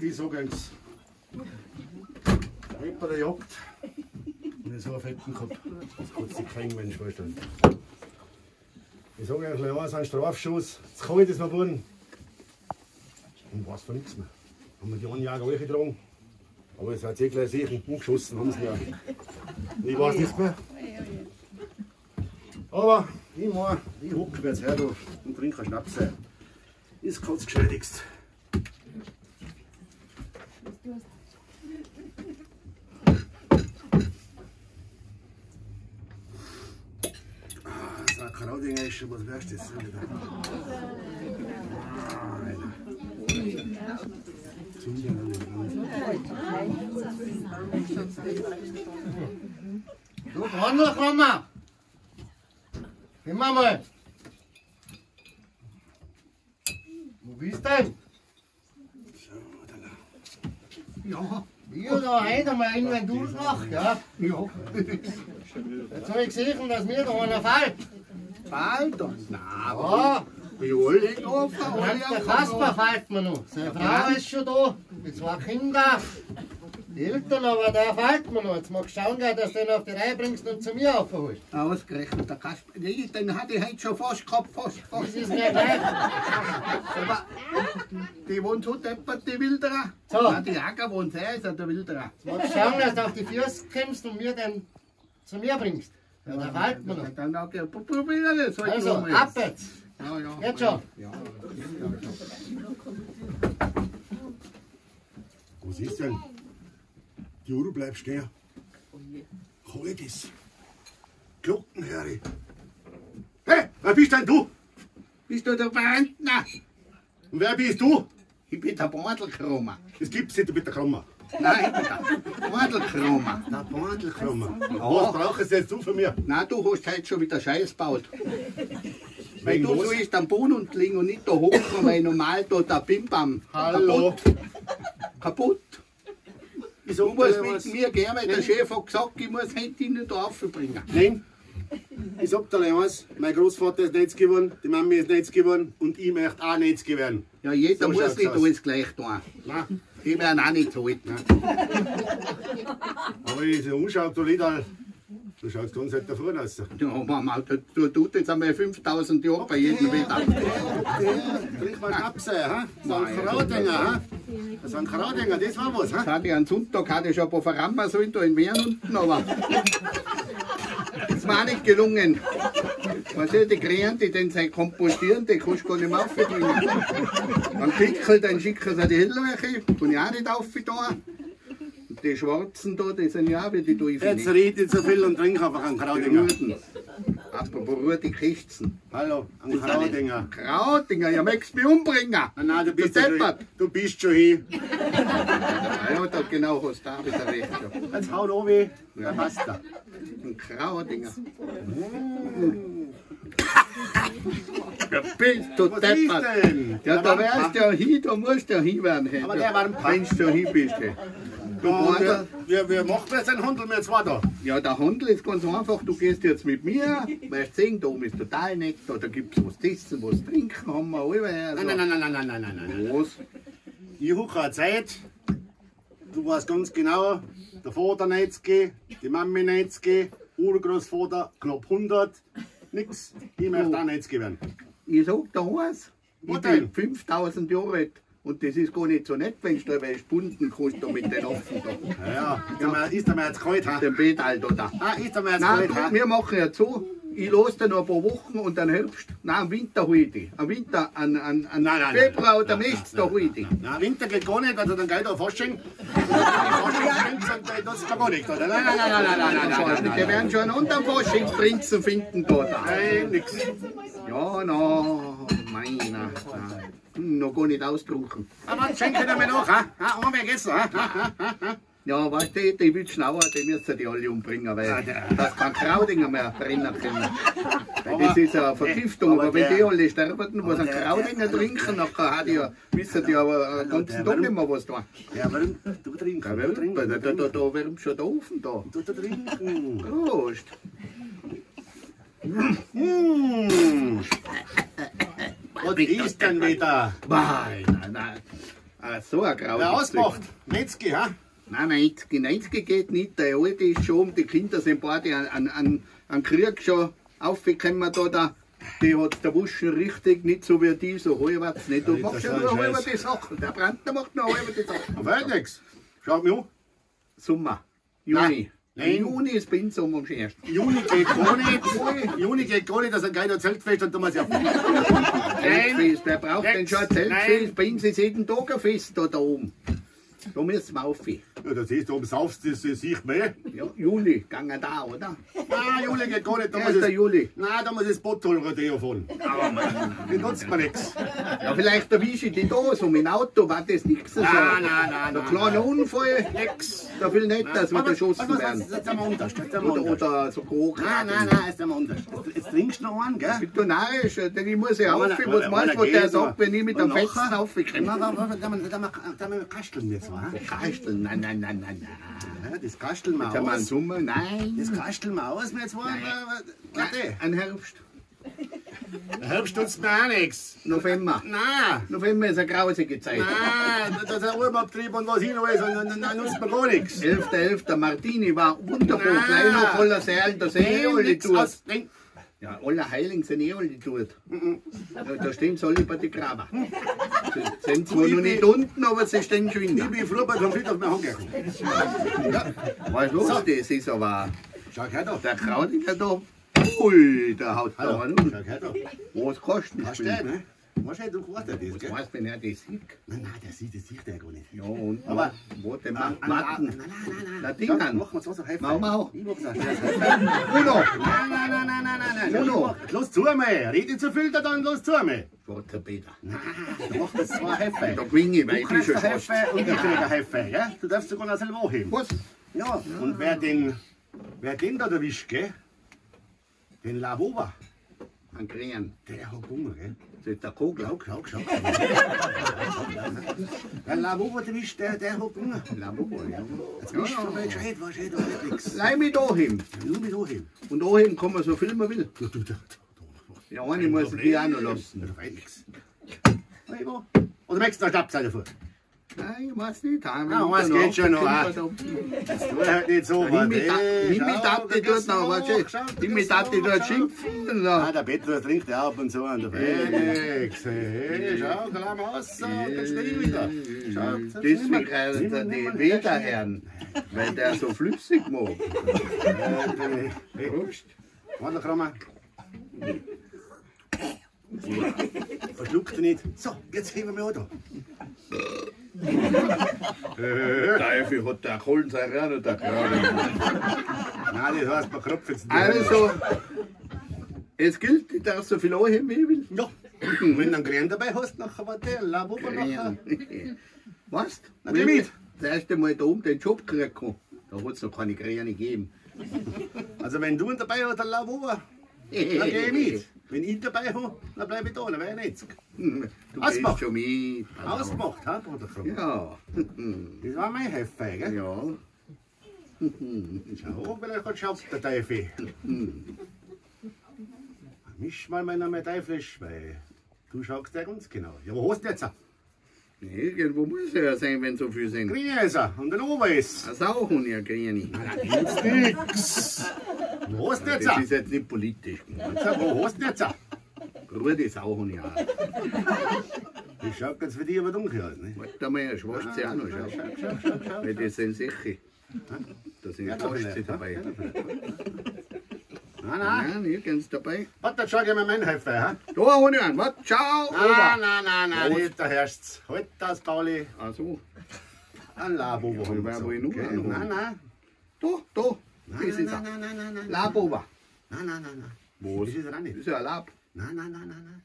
Ich sag eins. Der Retter, der jagt. Und ich so einen fetten Kopf. Das kann sich kein Mensch vorstellen. Ich sage euch, ja, so ein Strafschuss. Jetzt kann ich das noch tun. Und weiß von nichts mehr. Haben wir die Anjäger weggetragen. Aber es hat eh gleich sicher umgeschossen, haben sie ja. Ich weiß nichts mehr. Aber ich meine, ich hocke jetzt her da und trinke einen Schnaps. Ist ganz geschädigst. Das Kraudinger ist schon was wärst das wieder. Du Brandl, komm mal! Immer mal! Wo bist du denn? Ja. Ich habe da heute mal Inventur gemacht, ja? Ja. Jetzt habe ich gesehen, dass mir da einer fällt. Fällt das? Nein, Ja. wie alle offen. Der Kasper fällt mir noch. Seine Frau ist schon da, die 2 Kinder. Die Eltern, aber der fällt mir noch. Jetzt magst du schauen, dass du den auf die Reihe bringst und zu mir aufholst. Ausgerechnet der Kasper. Den hatte ich heute schon fast gehabt, fast. Das ist mir gleich. Aber die wohnt so deppert, die Wilderer. So. Ja, die Acker wohnt sehr, ist der Wilderer. Jetzt magst du schauen, dass du auf die Füße kommst und mir den zu mir bringst. Ja, der fällt mir noch. Dann auch probieren das heute Also, noch mal. ab jetzt. Ja, ja. Jetzt schon. Ja. Was ist denn? Die Uhr bleibt stehen. Halt es. Glockenherre. Hey, wer bist denn du? Bist du der Brandner? Und wer bist du? Ich bin der Bordelkrummer. Das gibt's nicht, du bist der Krummer. Nein, ich bin der Bordelkrummer. Der Bandelkrummer. Was brauchst du jetzt du von mir? Nein, du hast heute schon wieder Scheiß gebaut. Weil Wegen du was? so ist am Boden liegen und nicht da hochkommen, weil normal da der Bimbam Hallo. kaputt. Wieso Du musst mit mir gehen, weil der Chef hat gesagt, ich muss heute ihn nicht raufbringen. Nein. Ich sag dir eins, mein Großvater ist Netz geworden, die Mami ist Netz geworden und ich möchte auch Netz werden. Ja, jeder So muss schaut's nicht aus. alles gleich tun. Nein. Die werden auch nicht so alt. Aber ich so umschaue, du Lidl, du schaust ganz halt davon aus. Ja, Mama, du tut jetzt einmal 5000 Jahre bei jedem Wetter. Trink mal Schnaps, hä? So ein Kraudinger, hä? So ein Kraudinger, das war was, hä? Das hatte ich am Sonntag hatte ich schon ein paar verrammen sollen da in Wehren unten, aber das war nicht gelungen. Weißt du, die Krähen, die den sie kompostieren, die kannst du gar nicht mehr aufbringen. Dann Pickel, dann schicken sie die Hellwäche, kann ich auch nicht aufgetan. Und die Schwarzen da, die sind ja auch wie die Teufel. Jetzt red nicht so viel und trink einfach einen Die Kraudinger. Ruten. Apropos Rute Kichzen. Hallo, ein Kraudinger. Krautinger, ja, möchtest mich umbringen? Nein, du bist, Du ja schon, deppert. du bist schon hier. Ja, da genau hast du da wieder recht. Ja. Jetzt haut oben, dann passt er. Ein Krautinger. Ja, bist du Was ist deppert. denn? Ja, da wärst du ja hin, da musst du ja hin werden. Aber der war ein Pack. Wenn du hin bist. Hey. Ja, wir machen jetzt einen Handel mit zwei da. Ja, der Handel ist ganz einfach. Du gehst jetzt mit mir, weißt du sehen, da oben ist total nett, da gibt es was zu essen, was zu trinken, haben wir alle. Also. Nein. Was? Ich habe keine Zeit. Du weißt ganz genau, der Vater nicht gehen, die Mami nicht gehen, Urgroßvater knapp 100, nix. Ich möchte auch nicht werden. Ich sag dir eins, ich Was bin denn? 5000 Jahre alt. Und das ist gar nicht so nett, wenn du da spunden kannst da mit den Affen da. Ja, ist er mir jetzt kalt, ha? Den Betal da. Ah, ist er mir jetzt Nein, kalt, ha? wir machen ja so, ich lasse dann noch ein paar Wochen und dann Herbst, nein, im Winter heute. Am Winter, an Februar oder März da heute. Nein, Winter geht gar nicht, also dann geht er auf Fasching. Das ist gar nicht, oder? Nein. Die werden schon einen anderen Faschingsprinzen finden da. Nein, nix. Ja, no, meiner. Noch gar nicht ausgerufen. Aber schenken wir mir noch, ha? Haben wir gegessen, ha? Ja, weißt du, die Wildschnauer, die müssen die alle umbringen, weil das kann Kraudinger mehr brennen können. Weil das ist ja eine Vergiftung, aber wenn die alle sterben, was ein Kraudinger trinken, nachher hat die ja, wissen die aber den ganzen Tag nicht mehr was da. Ja, warum? Du trinkst. Da wärmt schon der Ofen da. Du trinken. Prost. Was ist denn wieder? Nein. Ah, so ein graues Wer ausmacht? Metzgi, ha? Nein, 90 geht nicht. Der Alte ist schon, die Kinder sind beide an Krieg schon aufgekommen da. Die hat der Wuschen richtig, nicht so wie die, so halbwegs nicht. Du machst ja nur halber die Sachen. Der Brandner macht nur halber die Sachen. Man weiß nichts. Schaut mich an. Sommer, Juni. Nein. Juni ist bei uns Sommer am schönsten. Juni geht gar nicht. Juni geht gar nicht, dass ein geiler Zeltfest und da muss ja. Zeltfest, wer braucht denn schon ein Zeltfest? Nein. Bei uns ist jeden Tag ein Fest da oben. Da müssen wir rauf. Ja, das ist, da oben saufst du, das sieht mehr. Ja, Juli, gangen da, oder? Nein, Juli geht gar nicht. Da 1. muss es, Juli. nein, da muss das Bottol-Rodeo fahren. Aber Mann. Den nutzt man nichts. Ja, vielleicht erwische ich die da, so mit dem Auto, war das nichts so. Nein. Der kleine Unfall, Nix. da will nicht, dass wir geschossen was, werden. das sind wir anders. Das sind wir anders. Oder so hoch. Nein, das sind wir anders. Jetzt trinkst du noch einen, gell? Bist du narrisch? Denn ich muss ja Meine- auf. Was meine- meinst du, was meine der geht sagt, noch. wenn ich mit dem Und Fetzen nachher? aufkomme? Da kasteln wir zwar. Kasteln, nein. Ja, das kasteln wir Jetzt haben wir einen aus. Sommer, nein. Das kasteln wir aus. Wir zwei. Warte. Ein Herbst. Herbst tut's mir auch nichts. November. Nein. November ist eine grausige Zeit. Nein, das ist ein Urlaubtrieb und was hin ist und dann nutzt man gar nichts. 11.11. Martini war wunderbar. Nein. Gleich noch voller Seelen, da sind eh alle Nix tot. aus. Nein. Ja, alle Heiligen sind eh alle tot. Ja, da stehen sie alle bei den Graben. Sie sind zwar Ich noch bin- nicht unten, aber sie stehen schon Ich in. bin früher bei Konflikt auf mir angekommen. Weißt du, was das ist aber Schau her da. der Krautiger da. Ui, der haut da Hallo. an. Schau her da. Was kostet Hast das? du den, ne? Weißt du, du wartest das, Was gell? weiß, wenn er das sieht? Nein, das sieht er gar nicht. Ja, und Aber- warte Nein, mal, warten. nein. Na, Schau, Dingern. Machen wir so helfen. Machen wir auch. Ich mach's auch. Uno. Nein. Uno. Los zu mir. Red nicht zu viel, dann los zu mir. Warte, Peter. Nein, du machst das zwei Heffe. Da gewinne ich, weil Du ich bin kriegst schon ein fast. Heffe und ich krieg ein Heffe, gell? Du darfst sogar noch selber anheben. Was? Ja, und wer den da erwischt, gell? Den Lavova, An Krähen. der hat Hunger, gell? Das ist der Kogel. Schau. Der Lavova erwischt, der hat Hunger. Labor, ja. Jetzt bist du mal gescheit, was du da nix. Leih mich da hin. Nur mit anheben. Und da hin kann man so viel man will. Du. Ja, eine muss ich die auch noch lassen. Das ist nix. Oder möchtest du noch Stabseite vor? Nein, ich weiß nicht. Ja, was geht schon noch, Du halt nicht so, Himmitati tut noch, weißt du? Himmitati tut schimpfen. Ah, der Petrus trinkt ja ab und zu an der Felix. Hey, schau, klein aus, dann steh wieder. Schau, Deswegen heißt die Wederherren, weil der so flüssig mag. Hey, warte, Krama. Verschluckt er nicht. So, jetzt heben wir an. Der Effi hat der Kohlensäure auch noch da. Nein, das heißt, man kropft jetzt nicht. Also, es gilt, ich darf so viel anheben, wie ich will. Ja, wenn du einen Krähen dabei hast, nachher war der Labuber nachher. Weißt Na, geh mit. Das erste Mal da oben den Job gekriegt habe, da hat es noch keine Krähen gegeben. Also, wenn du ihn dabei hast, dann Labuber, dann geh ich mit. Wenn ich ihn dabei habe, dann bleib ich da, dann wäre ich nicht. Du Ausgemacht. gehst schon mit. Ausgemacht, ha, Bruder Krama. Ja. Das war mein Heffe, gell? Ja. Schau, vielleicht hat schaut der Teufel. Misch mal meiner mit Teuflisch, weil du schaust ja ganz genau. Ja, wo hast du jetzt? Irgendwo muss er ja sein, wenn so viel sind. Grüne ist er und der Ober ist. Das auch und ja, Grüne. Gibt's nix. Wo hast du jetzt? Das ist jetzt nicht politisch. Wo hast du jetzt? Rudi Sauhund, ja. Das schaut jetzt für dich aber dunkel aus, ne? Warte mal, Schwarze auch noch, schau. Weil das sind sicher. Da sind Schwarze dabei. Nein. Nein, nirgends dabei. Warte, schau ich mir meinen Helfer, ha? Da, Hund an, warte, schau, Nein, nicht, da herrscht's. Halt das, Pauli. Ach so, Ein Labo, wo haben wir wer will nur okay? einen haben? Nein. da, das ist er. Nein. Labover. Nein. Wo Das ist er auch nicht. Das ist ja ein Lab. Nein.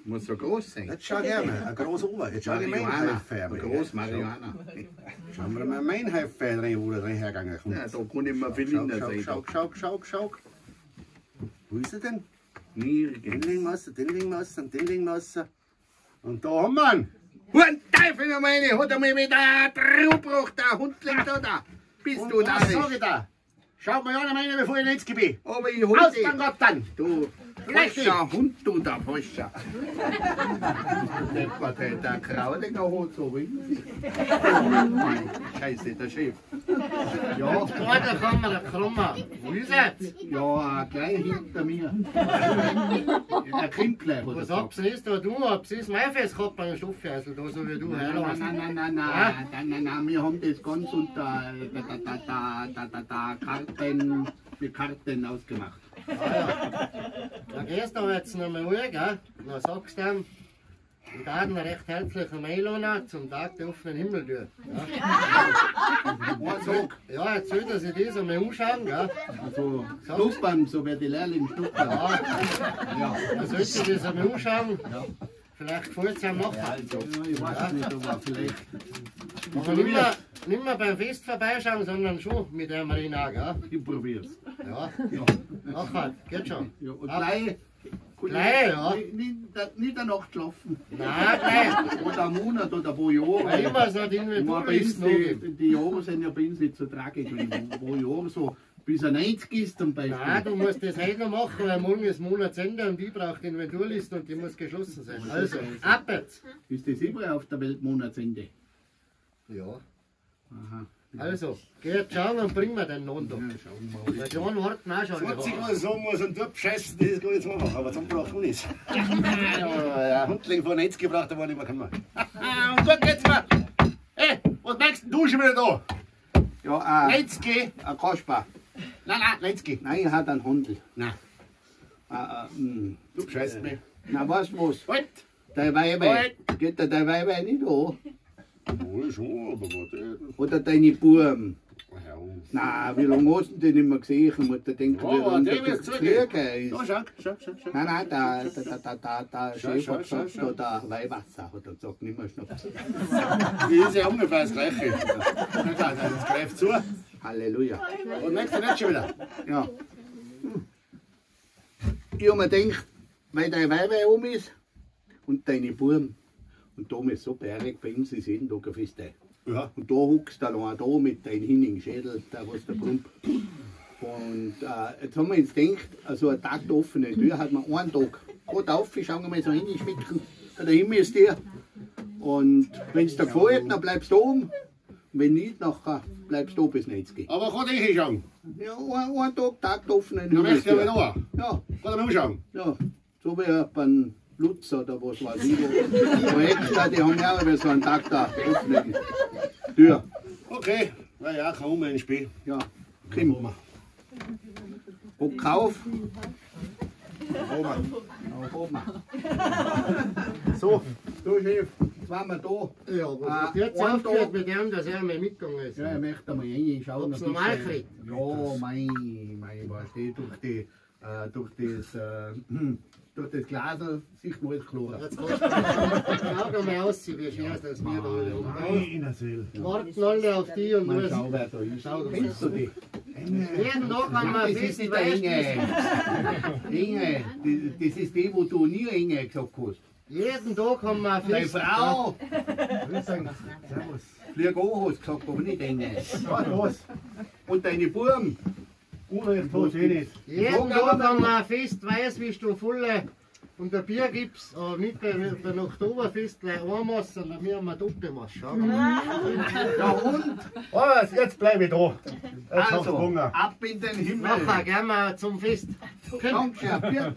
Muss so groß sein. Jetzt schau gerne, ein großer Ober. Jetzt schau ich meinen Marihuana. Helfer. Ein groß Marihuana. Schauen wir mal meinen Helfer rein, wo der drin hergegangen kommt. Ja, da kann ich mir viel in der Seite. Schau. Wo ist er denn? Nirgends. Den legen wir und den legen wir. Und da haben wir ihn. Und Teufel noch meine, hat er mir wieder draufgebracht, der Hundling da. Bist Und du was sag narrisch? ich da? Schaut mal an, meine, bevor ich ins Gebiet. Aber ich Aus, hol dann dich. Gott dann. Du, Falscher Hund, du, der Falscher. Der Krauliger hat so winzig. Scheiße, der Chef. Ja, Da kann man der Krummer. Wo ist er jetzt? ja, gleich hinter mir. Der kommt gleich, oder? Was absiehst du? Absiehst mein Fest gehabt beim Stoffhäusl, da so wie du herlässt. Nein, wir haben das ganz unter Karten, mit Karten ausgemacht. Da gehst du jetzt noch mal ruhig, gell? Dann sagst du ihm, ich darf ihn recht herzlich einladen zum Tag der offenen Himmeltür. Ja, jetzt soll er sich das einmal anschauen, gell? Also, Schnuppern, so wie die Lehrlinge schnuppern. Ja, er soll sich das einmal anschauen. Vielleicht gefällt es ihm nachher. Also, ich weiß nicht, aber vielleicht. Aber nicht mehr beim Fest vorbeischauen, sondern schon mit der Marina, gell? Ich probier's. Ja, nachher, geht schon. Ja, und gleich. Gleich, ja. Nicht eine Nacht schlafen. Nein, gleich. Oder einen Monat oder ein paar Jahre. Weil ich weiß nicht, Ich meine, bei uns die Jahre sind ja bei uns nicht so tragisch. Wenn ich pro Jahr so bis er 90 ist zum Beispiel. Nein, du musst das heute noch machen, weil morgen ist Monatsende und ich brauche die Inventurliste und die muss geschlossen sein. Also, ab jetzt. Ist das überall auf der Welt Monatsende? Ja. Aha. Also, geh jetzt schauen und bring mir den Lohn da. Ja, schauen wir mal. Der John warten auch schon. 20 Mal sagen muss und dort scheißen, das kann ich zwar machen, aber zum braucht man nicht. Ja, Hundling von 90 gebracht, da war nicht mehr kann man. Und dort geht's mir. Hey, was meinst du schon wieder da? Ja, 90? ein Kasper. Nein, 90. Nein, er hat einen Handel. Nein, du scheißt mich. Na, weißt du was? Halt! Dein Weibe, geht dir dein Weibe nicht an? Wohl schon, aber warte. Oder deine Buben? Ja, Na, wie lange hast du den nicht mehr gesehen? Ich muss denken, wie aber lange der der wird's zu zugehen. kriegen Da, ist. schau. Nein, der Chef schau, hat gesagt, schau. da der Weihwasser hat er gesagt, nicht mehr Schnaps. Das ist ja ungefähr das Gleiche. Das greift zu. Halleluja. Und merkst du nicht schon wieder? Ja. Ich habe mir gedacht, weil dein Weibe um ist und deine Buben, und da ist so bergig, bei uns ist jeden Tag ein Fest. Ja. Und da huckst du allein da mit deinem hinnigen Schädel, da was der Plump. Und jetzt haben wir uns gedacht, also ein Tag der offenen Tür hat man einen Tag. Gerade auf, schauen wir mal so hinschmecken, der Himmel ist dir. Und wenn es dir gefällt, dann bleibst du oben. Wenn nicht, nachher bleibst du bis 90. Aber kann ich hinschauen? Ja, ein Tag der offenen Du möchtest ja Tür. wieder noch. Ja, Kann ich mal umschauen? ja, so wie beim Lutz oder was weiß ich. Wo extra, die haben ja auch so einen Tag der offenen Tür. Okay. Na ja, kaum ein Spiel. Ja, komm. Hock auf. Auf oben. So. So, Chef, jetzt waren wir da. Ja, aber jetzt ein aufgehört Tag. mit dem, dass er mal mitgegangen ist. Ja, ich möchte mal reinschauen. Ob's ein normal bisschen. kriegt. Ja, mein, weißt du, durch das Glas sieht man alles klar. Jetzt kannst du schau mal ausziehen, wie schwer das wir da alle haben. Meine Seele. Warten alle auf die und Mal du schauen, wer da ist. Schau, Kennst du die? jeden Tag haben wir Das ist fest, nicht der weißt Inge. Inge, das ist die, wo du nie Inge gesagt hast. jeden Tag haben wir Deine fest. Frau, Servus. Flieg an, hast gesagt, aber nicht Inge. Was los? Und deine Buben, Unrecht hat eh nicht. Jeden Tag haben wir fest, weiß wie du volle und ein Bier gibt's, aber nicht bei Oktoberfest gleich einmaß, sondern wir haben ein Doppelmaß. Schau mal. ja und? Aber jetzt bleibe ich da. Jetzt hast du Also, Hunger. ab in den Himmel. Nachher gehen wir zum Fest. Dankeschön, bitte.